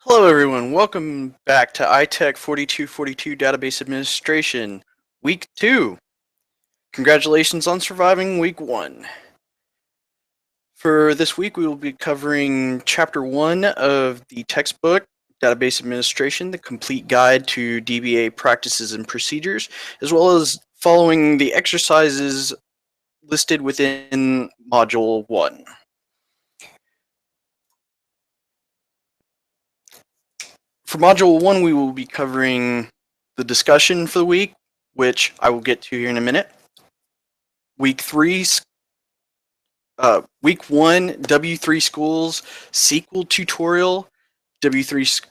Hello everyone, welcome back to ITEC 4242 Database Administration, Week 2. Congratulations on surviving Week 1. For this week we will be covering Chapter 1 of the textbook, Database Administration, the complete guide to DBA practices and procedures, as well as following the exercises listed within Module 1. For Module 1, we will be covering the discussion for the week, which I will get to here in a minute. Week 1, W3 Schools SQL tutorial, W3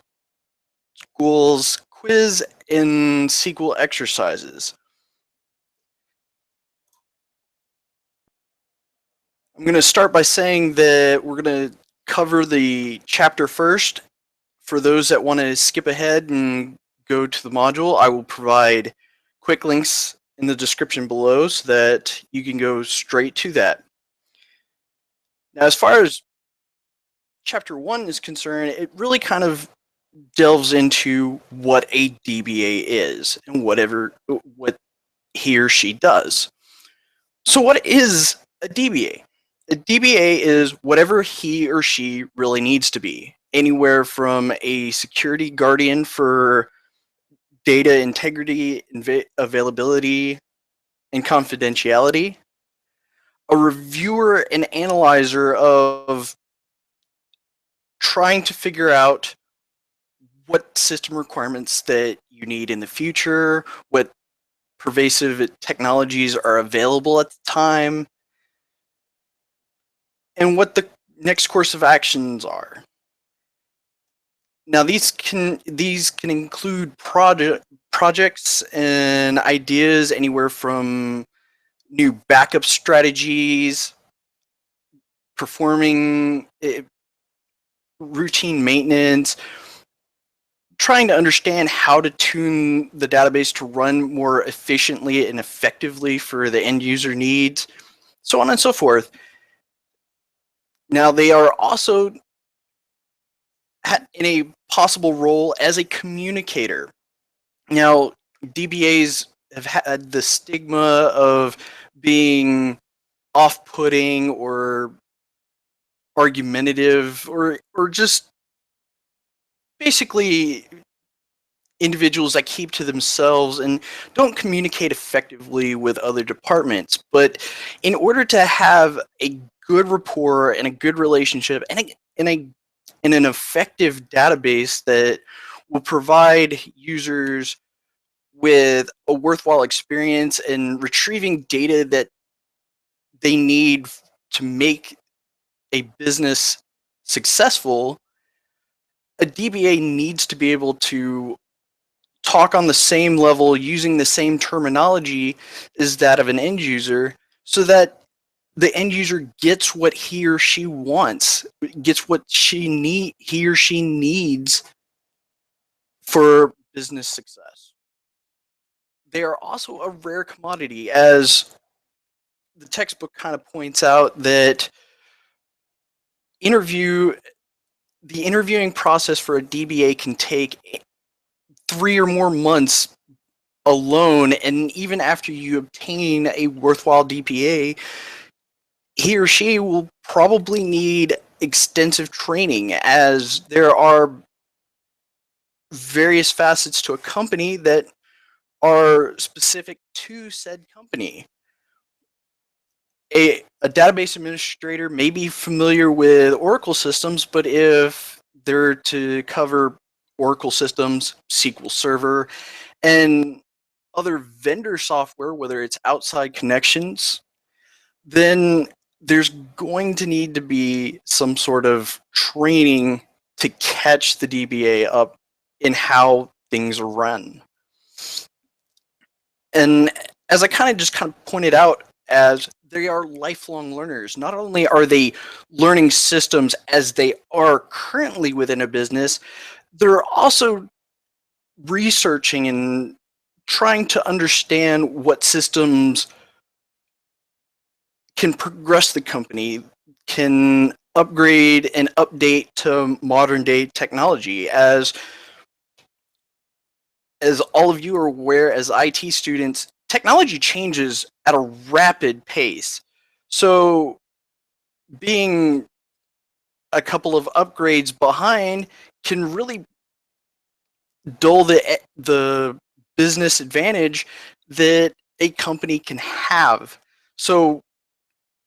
Schools quiz, and SQL exercises. I'm going to start by saying that we're going to cover the chapter first. For those that want to skip ahead and go to the module, I will provide quick links in the description below so that you can go straight to that. Now, as far as Chapter 1 is concerned, it really kind of delves into what a DBA is and what he or she does. So what is a DBA? A DBA is whatever he or she really needs to be. Anywhere from a security guardian for data integrity, availability, and confidentiality, a reviewer and analyzer of trying to figure out what system requirements that you need in the future, what pervasive technologies are available at the time, and what the next course of actions are. Now, these can include projects and ideas anywhere from new backup strategies, performing routine maintenance, trying to understand how to tune the database to run more efficiently and effectively for the end user needs, so on and so forth. Now, they are also in a possible role as a communicator. Now, DBAs have had the stigma of being off-putting or argumentative or just basically individuals that keep to themselves and don't communicate effectively with other departments. But in order to have a good rapport and a good relationship and an effective database that will provide users with a worthwhile experience in retrieving data that they need to make a business successful, a DBA needs to be able to talk on the same level using the same terminology as that of an end user so that the end user gets what he or she wants, gets what he or she needs for business success. They are also a rare commodity, as the textbook kind of points out that the interviewing process for a DBA can take 3 or more months alone, and even after you obtain a worthwhile DBA, he or she will probably need extensive training, as there are various facets to a company that are specific to said company. A database administrator may be familiar with Oracle systems, but if they're to cover Oracle systems, SQL Server, and other vendor software, whether it's outside connections, then there's going to need to be some sort of training to catch the DBA up in how things are run. And as I kind of pointed out, as they are lifelong learners. Not only are they learning systems as they are currently within a business, they're also researching and trying to understand what systems can progress the company, can upgrade and update to modern day technology. As all of you are aware, as IT students, technology changes at a rapid pace. So being a couple of upgrades behind can really dull the business advantage that a company can have. So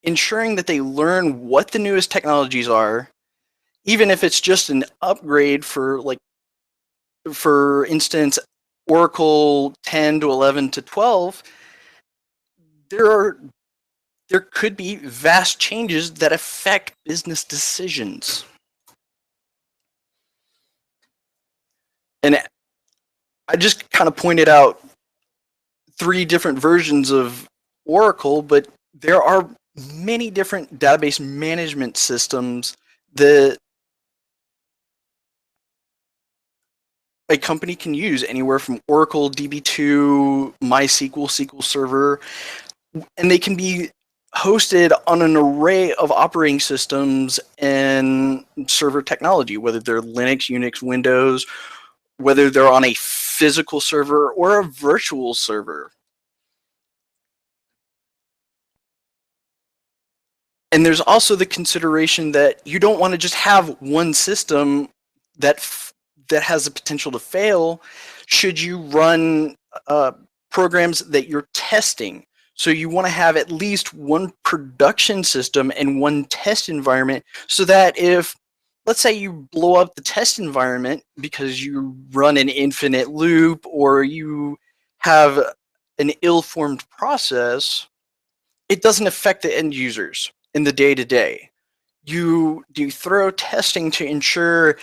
ensuring that they learn what the newest technologies are, even if it's just an upgrade for instance, Oracle 10 to 11 to 12, there are there could be vast changes that affect business decisions. And I just kind of pointed out 3 different versions of Oracle, but there are many different database management systems that a company can use, anywhere from Oracle DB2, MySQL, SQL Server, and they can be hosted on an array of operating systems and server technology, whether they're Linux, Unix, Windows, whether they're on a physical server or a virtual server. And there's also the consideration that you don't want to just have one system that that has the potential to fail should you run programs that you're testing. So you want to have at least one production system and one test environment, so that if, let's say, you blow up the test environment because you run an infinite loop or you have an ill-formed process, it doesn't affect the end users in the day-to-day. You do thorough testing to ensure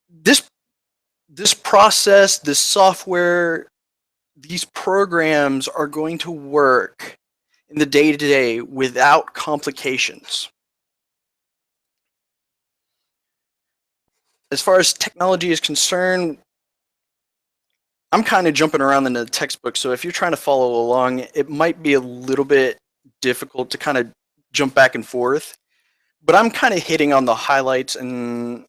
this process, this software, these programs are going to work in the day-to-day without complications. As far as technology is concerned, I'm kind of jumping around in the textbook, so if you're trying to follow along, it might be a little bit difficult to kind of jump back and forth. But I'm kind of hitting on the highlights and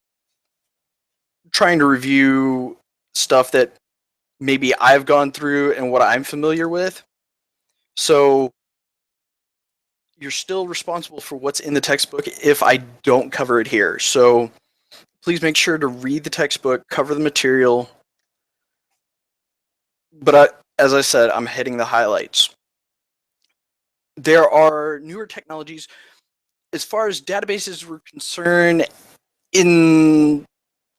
trying to review stuff that maybe I've gone through and what I'm familiar with. So you're still responsible for what's in the textbook if I don't cover it here. So please make sure to read the textbook, cover the material. But as I said, I'm hitting the highlights. There are newer technologies. As far as databases were concerned, in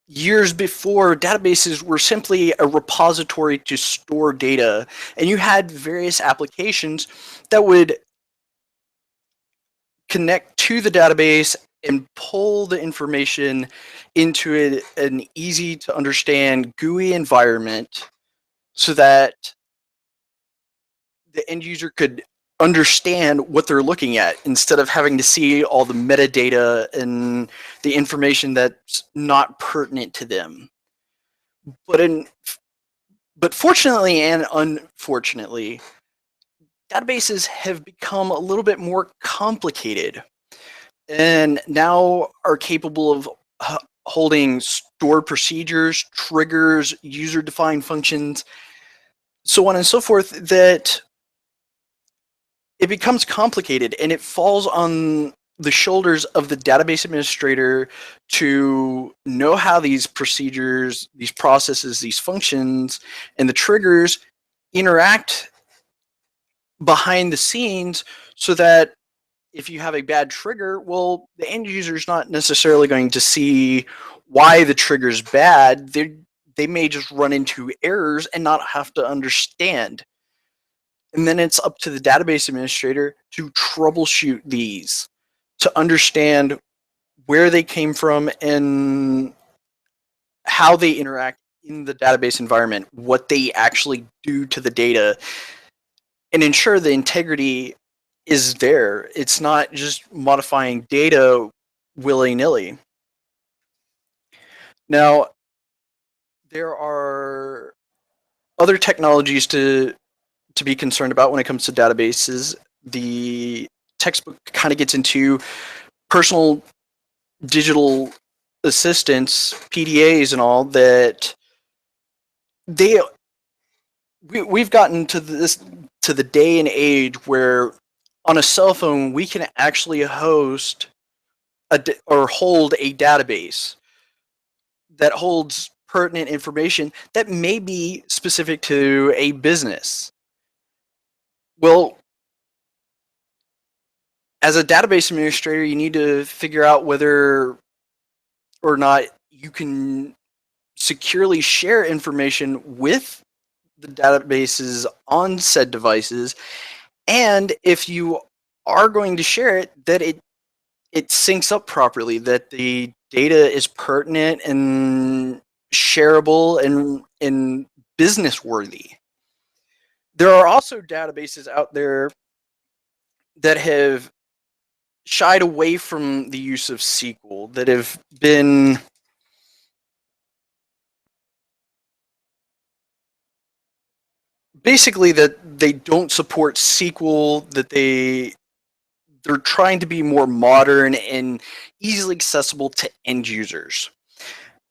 years before, databases were simply a repository to store data, and you had various applications that would connect to the database and pull the information into an easy to understand GUI environment so that the end user could understand what they're looking at instead of having to see all the metadata and the information that's not pertinent to them. But fortunately and unfortunately, databases have become a little bit more complicated and now are capable of holding stored procedures, triggers, user-defined functions, so on and so forth, that it becomes complicated, and it falls on the shoulders of the database administrator to know how these procedures, these processes, these functions, and the triggers interact behind the scenes, so that if you have a bad trigger, well, the end user is not necessarily going to see why the trigger's bad. They may just run into errors and not have to understand. And then it's up to the database administrator to troubleshoot these, to understand where they came from and how they interact in the database environment, what they actually do to the data, and ensure the integrity is there. It's not just modifying data willy-nilly. Now, there are other technologies to be concerned about when it comes to databases. The textbook kind of gets into personal digital assistants, PDAs, and all that they we've gotten to the day and age where on a cell phone we can actually host or hold a database that holds pertinent information that may be specific to a business. Well, as a database administrator, you need to figure out whether or not you can securely share information with the databases on said devices, and if you are going to share it, that it syncs up properly, that the data is pertinent and shareable and business worthy. There are also databases out there that have shied away from the use of SQL, that have been basically that they don't support SQL, that they're trying to be more modern and easily accessible to end users.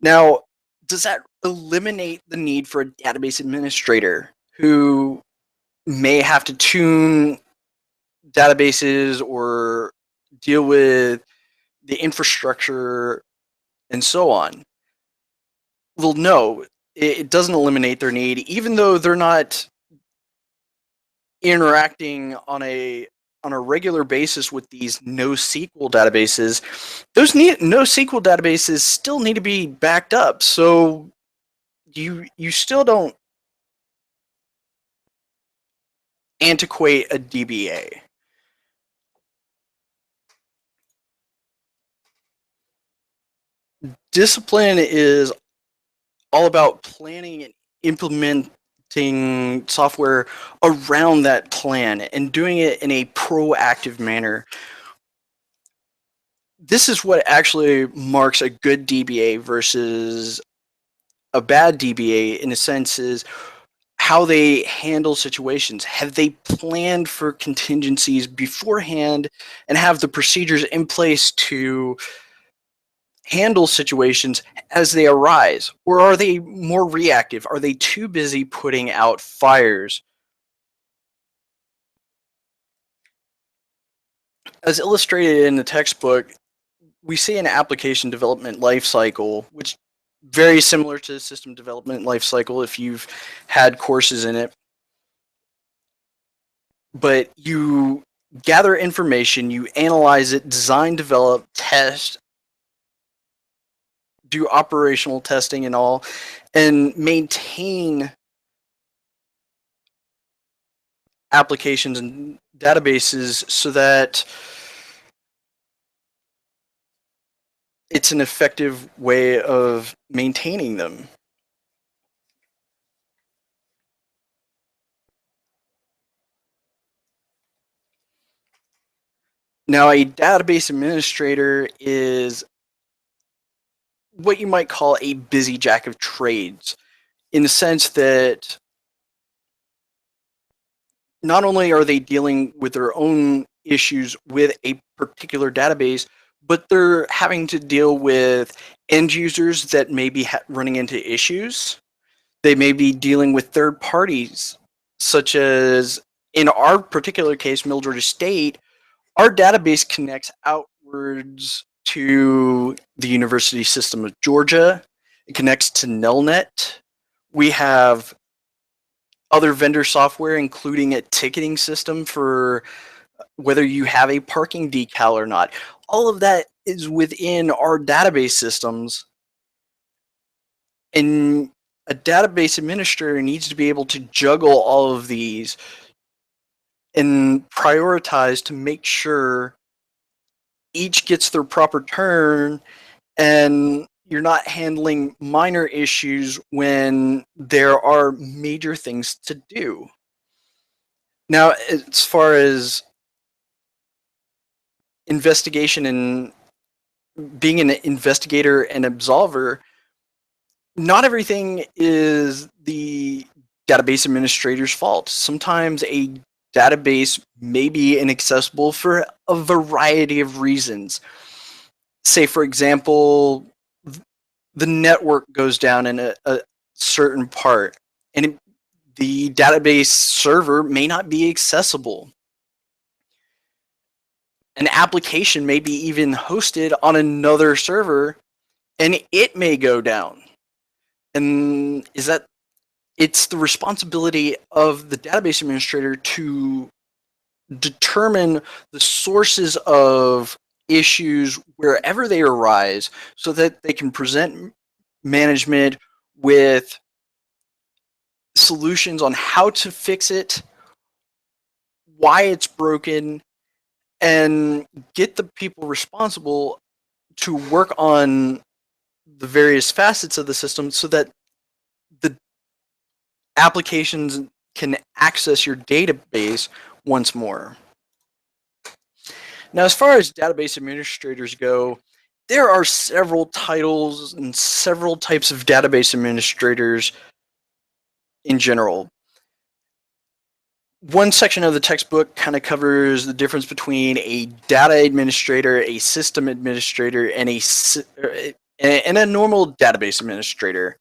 Now, does that eliminate the need for a database administrator who may have to tune databases or deal with the infrastructure and so on? Well, no, it doesn't eliminate their need, even though they're not interacting on a regular basis with these NoSQL databases. Those NoSQL databases still need to be backed up, so you still don't antiquate a DBA. Discipline is all about planning and implementing software around that plan and doing it in a proactive manner. This is what actually marks a good DBA versus a bad DBA, in a sense, is how they handle situations. Have they planned for contingencies beforehand and have the procedures in place to handle situations as they arise? Or are they more reactive? Are they too busy putting out fires? As illustrated in the textbook, we see an application development lifecycle, which very similar to system development lifecycle if you've had courses in it. But you gather information, you analyze it, design, develop, test, do operational testing and all, and maintain applications and databases so that it's an effective way of maintaining them. Now, a database administrator is what you might call a busy jack of trades, in the sense that not only are they dealing with their own issues with a particular database, but they're having to deal with end users that may be running into issues. They may be dealing with third parties, such as in our particular case, Middle Georgia State. Our database connects outwards to the University System of Georgia. It connects to Nelnet. We have other vendor software, including a ticketing system for whether you have a parking decal or not. All of that is within our database systems. And a database administrator needs to be able to juggle all of these and prioritize to make sure each gets their proper turn and you're not handling minor issues when there are major things to do. Now, as far as investigation and being an investigator and absolver, not everything is the database administrator's fault. Sometimes a database may be inaccessible for a variety of reasons. say, for example, the network goes down in a certain part, and the database server may not be accessible. An application may be even hosted on another server, and it may go down. And it's the responsibility of the database administrator to determine the sources of issues wherever they arise so that they can present management with solutions on how to fix it, why it's broken, and get the people responsible to work on the various facets of the system so that the applications can access your database once more. Now, as far as database administrators go, there are several titles and several types of database administrators in general. One section of the textbook kind of covers the difference between a data administrator, a system administrator, and a normal database administrator.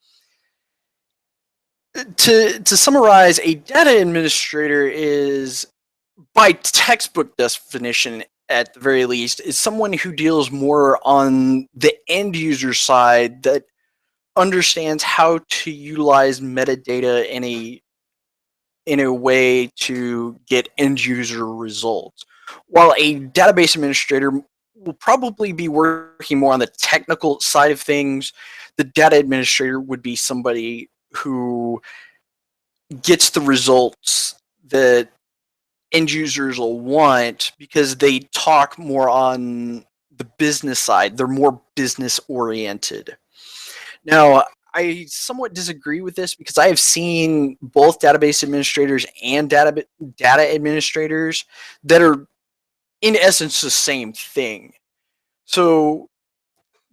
To summarize, a data administrator is, by textbook definition at the very least, is someone who deals more on the end user side, that understands how to utilize metadata in a way to get end user results. While a database administrator will probably be working more on the technical side of things, the data administrator would be somebody who gets the results that end users will want because they talk more on the business side. They're more business oriented. Now, I somewhat disagree with this because I have seen both database administrators and data administrators that are, in essence, the same thing. So,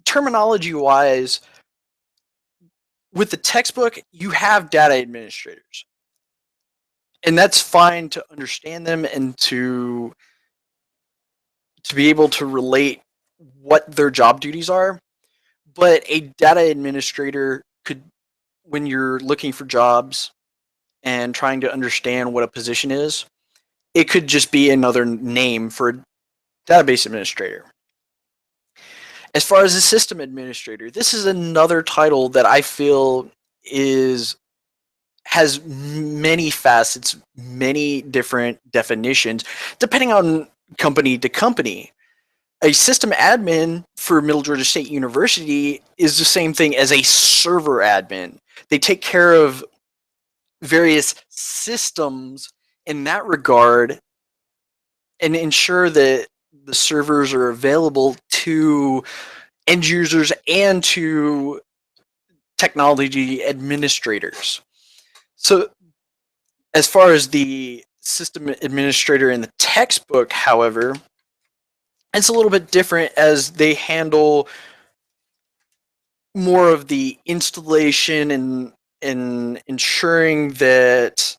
terminology wise, with the textbook, you have data administrators. And that's fine to understand them and to be able to relate what their job duties are. But a data administrator could, when you're looking for jobs and trying to understand what a position is, it could just be another name for a database administrator. As far as a system administrator, this is another title that I feel has many facets, many different definitions, depending on company to company. A system admin for Middle Georgia State University is the same thing as a server admin. They take care of various systems in that regard and ensure that the servers are available to end users and to technology administrators. So, as far as the system administrator in the textbook, however, it's a little bit different as they handle more of the installation and ensuring that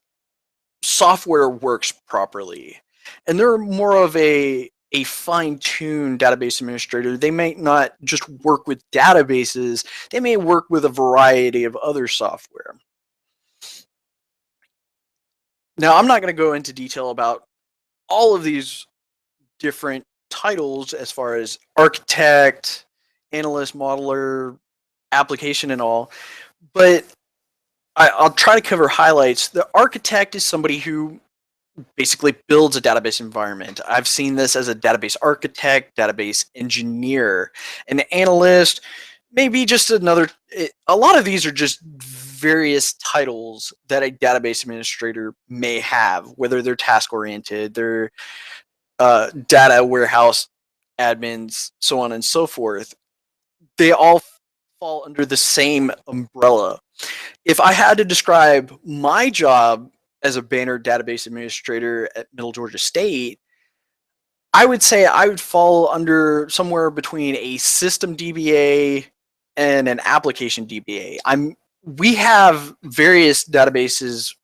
software works properly. And they're more of a fine-tuned database administrator. They may not just work with databases, they may work with a variety of other software. Now, I'm not going to go into detail about all of these different titles as far as architect, analyst, modeler, application, and all, but I'll try to cover highlights. The architect is somebody who basically builds a database environment. I've seen this as a database architect, database engineer. An analyst, maybe just another. A lot of these are just various titles that a database administrator may have, whether they're task oriented, they're data warehouse admins, so on and so forth. They all fall under the same umbrella. If I had to describe my job as a banner database administrator at Middle Georgia State, I would say I would fall under somewhere between a system DBA and an application DBA. We have various databases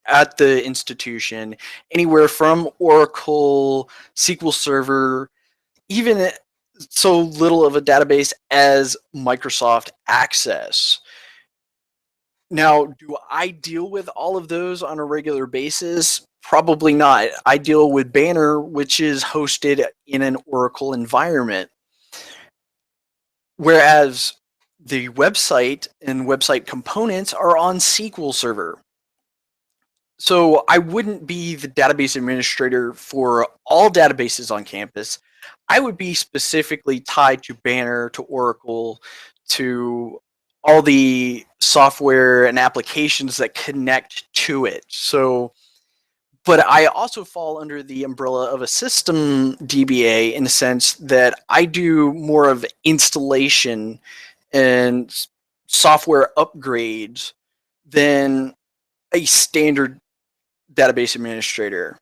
at the institution, anywhere from Oracle, SQL Server, even so little of a database as Microsoft Access. Now, do I deal with all of those on a regular basis? Probably not. I deal with Banner, which is hosted in an Oracle environment. Whereas the website and website components are on SQL Server. So I wouldn't be the database administrator for all databases on campus. I would be specifically tied to Banner, to Oracle, to all the software and applications that connect to it. So, but I also fall under the umbrella of a system DBA in the sense that I do more of installation and software upgrades than a standard database administrator.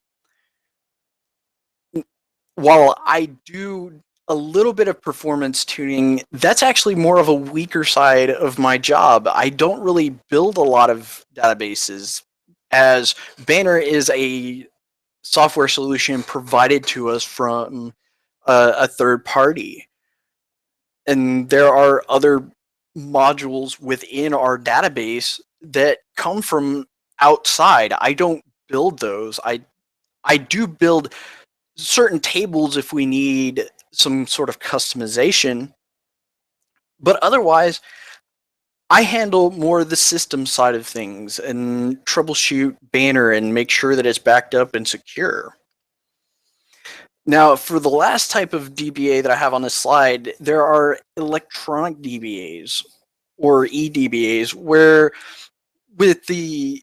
While I do a little bit of performance tuning, that's actually more of a weaker side of my job. I don't really build a lot of databases, as Banner is a software solution provided to us from a third party. And there are other modules within our database that come from outside. I don't build those. I do build certain tables if we need some sort of customization, but otherwise I handle more of the system side of things and troubleshoot Banner and make sure that it's backed up and secure. Now, for the last type of DBA that I have on this slide, there are electronic DBAs or eDBAs, where with the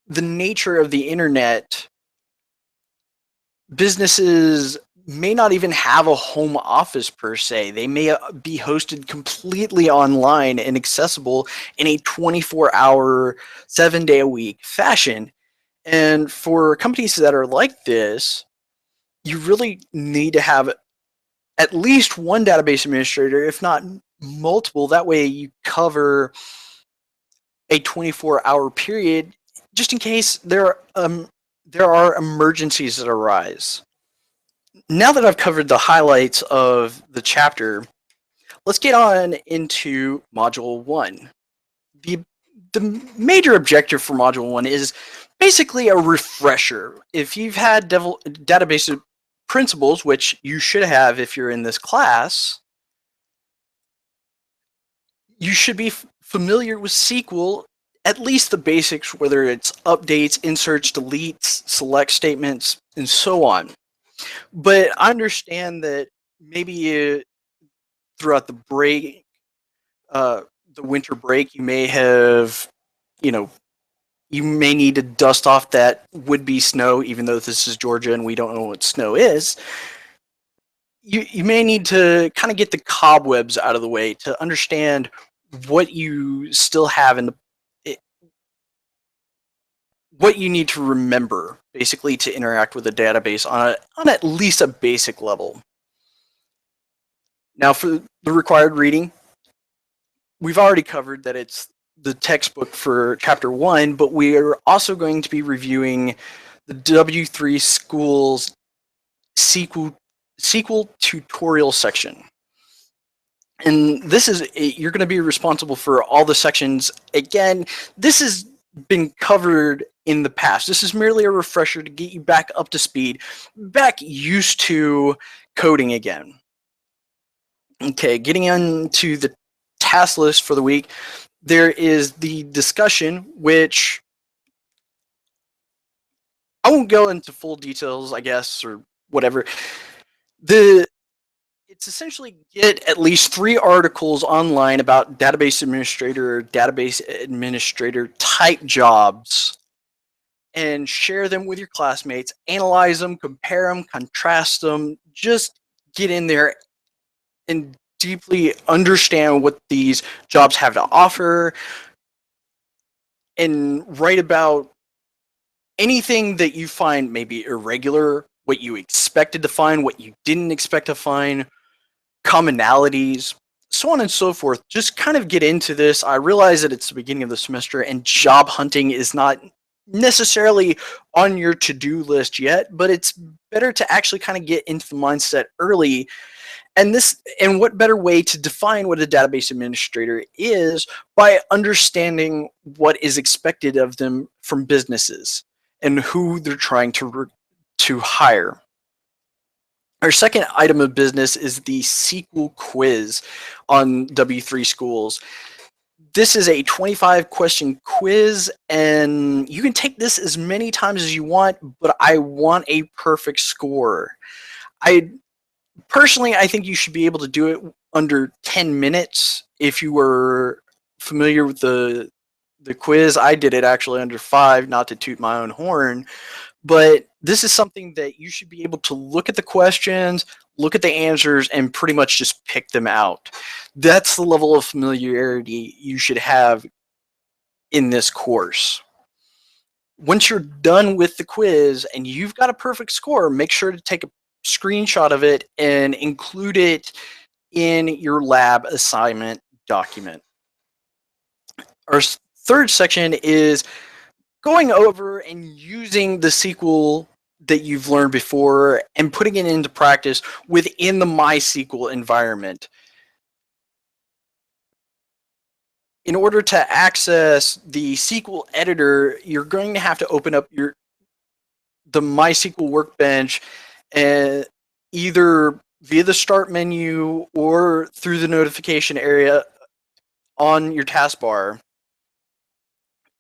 nature of the internet, businesses may not even have a home office per se. They may be hosted completely online and accessible in a 24-hour, 7-day a week fashion. And for companies that are like this, you really need to have at least one database administrator, if not multiple. That way you cover a 24-hour period just in case there are emergencies that arise. Now that I've covered the highlights of the chapter, let's get on into Module 1. The major objective for Module 1 is basically a refresher. If you've had database principles, which you should have if you're in this class, you should be familiar with SQL, at least the basics, whether it's updates, inserts, deletes, select statements, and so on. But I understand that maybe throughout the break, the winter break, you may have, you know, you may need to dust off that would-be snow, even though this is Georgia and we don't know what snow is. You may need to kind of get the cobwebs out of the way to understand what you still have in what you need to remember, basically, to interact with the database on at least a basic level. Now, for the required reading, we've already covered that it's the textbook for Chapter 1, but we are also going to be reviewing the W3 Schools SQL tutorial section. And this is, you're going to be responsible for all the sections. Again, this has been covered in the past. This is merely a refresher to get you back up to speed, back used to coding again. Okay, getting into the task list for the week, there is the discussion, which I won't go into full details, I guess, or whatever. It's essentially get at least 3 articles online about database administrator type jobs and share them with your classmates, analyze them, compare them, contrast them, just get in there and deeply understand what these jobs have to offer and write about anything that you find maybe irregular, what you expected to find, what you didn't expect to find, commonalities, so on and so forth. Just kind of get into this. I realize that it's the beginning of the semester and job hunting is not necessarily on your to-do list yet, but it's better to actually kind of get into the mindset early And what better way to define what a database administrator is by understanding what is expected of them from businesses and who they're trying to hire. Our second item of business is the SQL quiz on W3 Schools. This is a 25-question quiz, and you can take this as many times as you want, but I want a perfect score. I think you should be able to do it under 10 minutes if you were familiar with the quiz. I did it actually under 5, not to toot my own horn, but this is something that you should be able to look at the questions, look at the answers, and pretty much just pick them out. That's the level of familiarity you should have in this course. Once you're done with the quiz and you've got a perfect score, make sure to take a screenshot of it and include it in your lab assignment document. Our third section is going over and using the SQL that you've learned before and putting it into practice within the MySQL environment. In order to access the SQL editor, you're going to have to open up the MySQL workbench either via the start menu or through the notification area on your taskbar.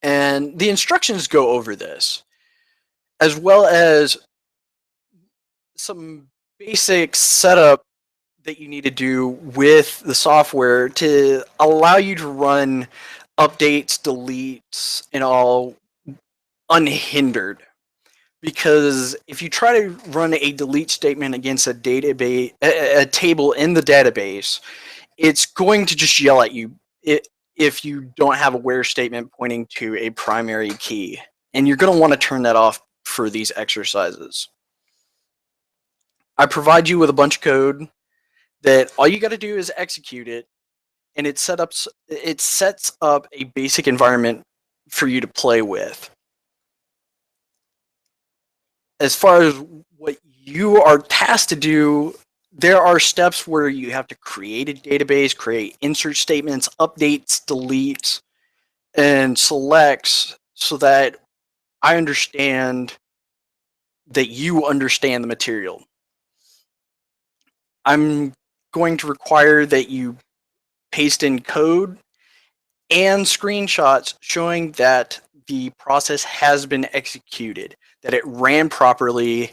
And the instructions go over this, as well as some basic setup that you need to do with the software to allow you to run updates, deletes, and all unhindered. Because if you try to run a delete statement against a database, a table in the database, it's going to just yell at you if you don't have a where statement pointing to a primary key. And you're going to want to turn that off for these exercises. I provide you with a bunch of code that all you got to do is execute it, and it sets up a basic environment for you to play with. As far as what you are tasked to do, there are steps where you have to create a database, create insert statements, updates, deletes, and selects so that I understand that you understand the material. I'm going to require that you paste in code and screenshots showing that the process has been executed, that it ran properly,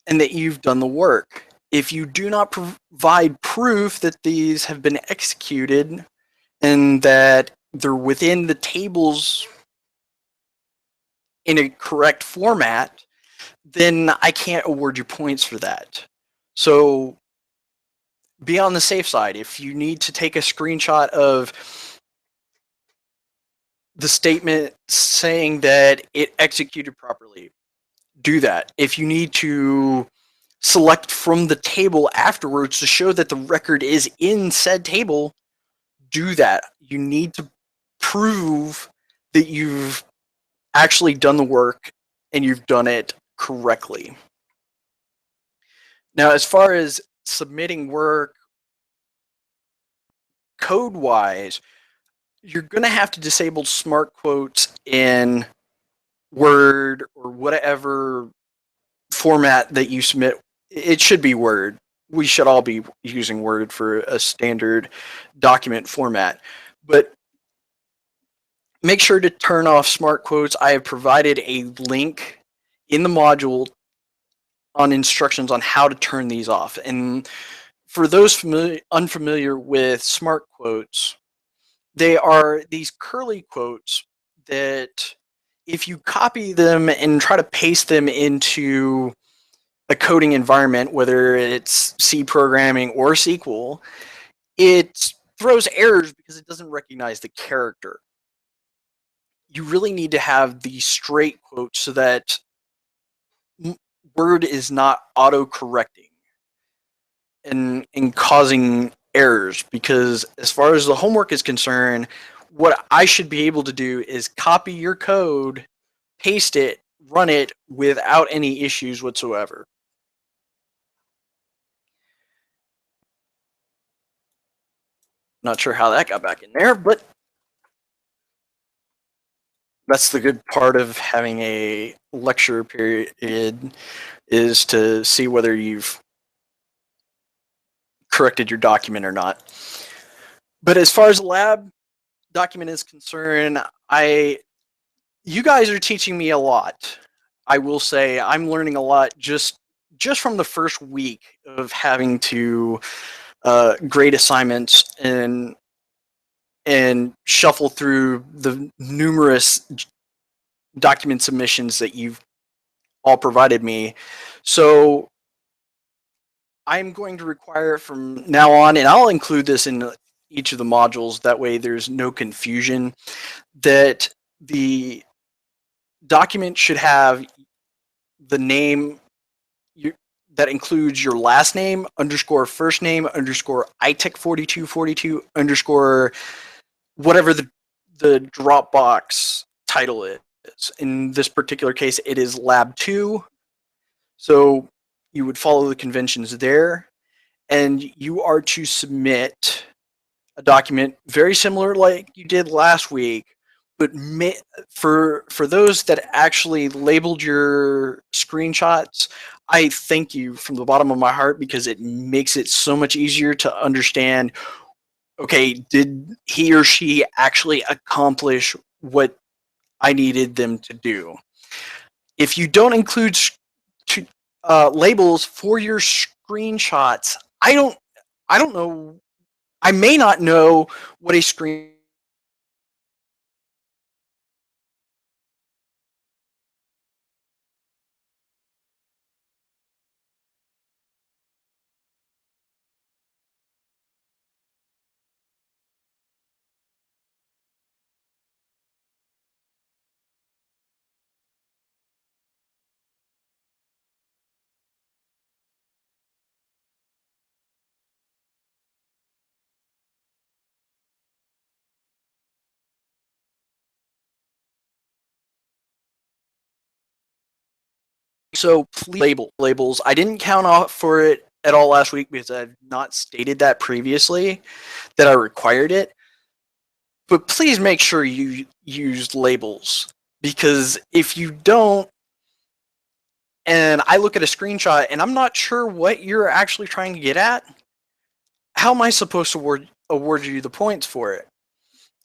and that you've done the work. If you do not provide proof that these have been executed and that they're within the tables in a correct format, then I can't award you points for that. So be on the safe side. If you need to take a screenshot of the statement saying that it executed properly, do that. If you need to select from the table afterwards to show that the record is in said table, do that. You need to prove that you've actually done the work and you've done it correctly. Now, as far as submitting work code-wise, you're going to have to disable smart quotes in Word or whatever format that you submit. It should be Word. We should all be using Word for a standard document format. But make sure to turn off smart quotes. I have provided a link in the module on instructions on how to turn these off. And for those unfamiliar with smart quotes, they are these curly quotes that if you copy them and try to paste them into a coding environment, whether it's C programming or SQL, it throws errors because it doesn't recognize the character. You really need to have the straight quotes so that Word is not auto-correcting and causing errors, because as far as the homework is concerned, what I should be able to do is copy your code, paste it, run it without any issues whatsoever. Not sure how that got back in there, but that's the good part of having a lecture period, is to see whether you've corrected your document or not. But as far as the lab document is concerned, you guys are teaching me a lot. I will say I'm learning a lot just from the first week of having to grade assignments and shuffle through the numerous document submissions that you've all provided me. So I'm going to require from now on, and I'll include this in each of the modules, that way there's no confusion, that the document should have the name that includes your last name underscore first name underscore ITEC 4242 underscore whatever the Dropbox title is. In this particular case, it is Lab 2. So you would follow the conventions there, and you are to submit a document very similar like you did last week, but for those that actually labeled your screenshots, I thank you from the bottom of my heart, because it makes it so much easier to understand, okay, did he or she actually accomplish what I needed them to do? If you don't include labels for your screenshots, I don't know. I may not know what a screen. So please labels. I didn't count off for it at all last week because I've not stated that previously that I required it. But please make sure you use labels, because if you don't, and I look at a screenshot and I'm not sure what you're actually trying to get at, how am I supposed to award you the points for it?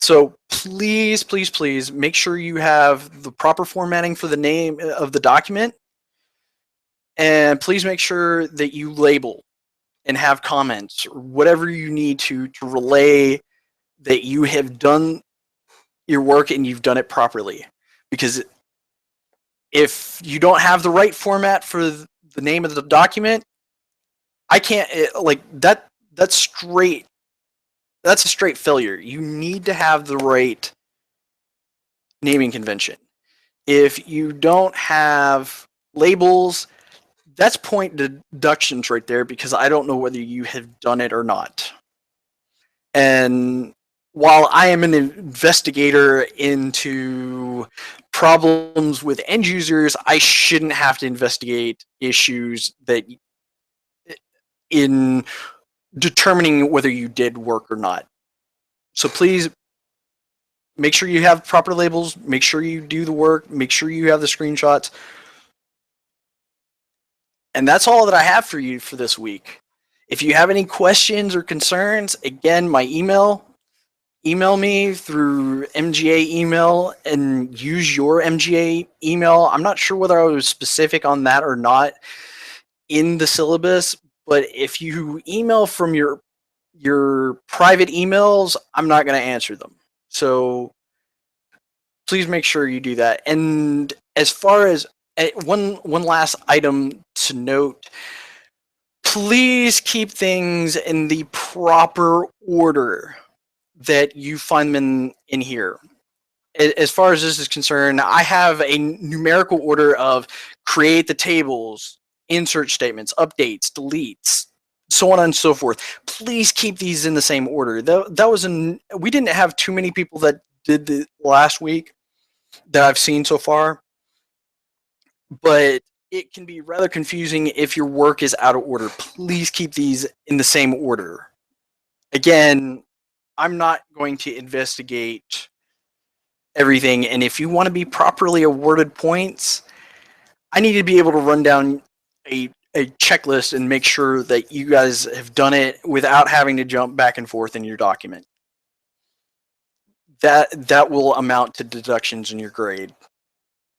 So please, please, please make sure you have the proper formatting for the name of the document, and please make sure that you label and have comments or whatever you need to relay that you have done your work and you've done it properly. Because if you don't have the right format for the name of the document, I can't like that. That's straight. That's a straight failure. You need to have the right naming convention. If you don't have labels, that's point deductions right there, because I don't know whether you have done it or not. And while I am an investigator into problems with end users, I shouldn't have to investigate issues that in determining whether you did work or not. So please make sure you have proper labels, make sure you do the work, make sure you have the screenshots. And that's all that I have for you for this week. If you have any questions or concerns, again, my email me through MGA email and use your MGA email. I'm not sure whether I was specific on that or not in the syllabus, but if you email from your private emails, I'm not going to answer them. So please make sure you do that. And as far as one last item to note, please keep things in the proper order that you find them in here. As far as this is concerned, I have a numerical order of create the tables, insert statements, updates, deletes, so on and so forth. Please keep these in the same order. That was we didn't have too many people that did the last week that I've seen so far, but it can be rather confusing if your work is out of order. Please keep these in the same order. Again, I'm not going to investigate everything. And if you want to be properly awarded points, I need to be able to run down a checklist and make sure that you guys have done it without having to jump back and forth in your document. That will amount to deductions in your grade.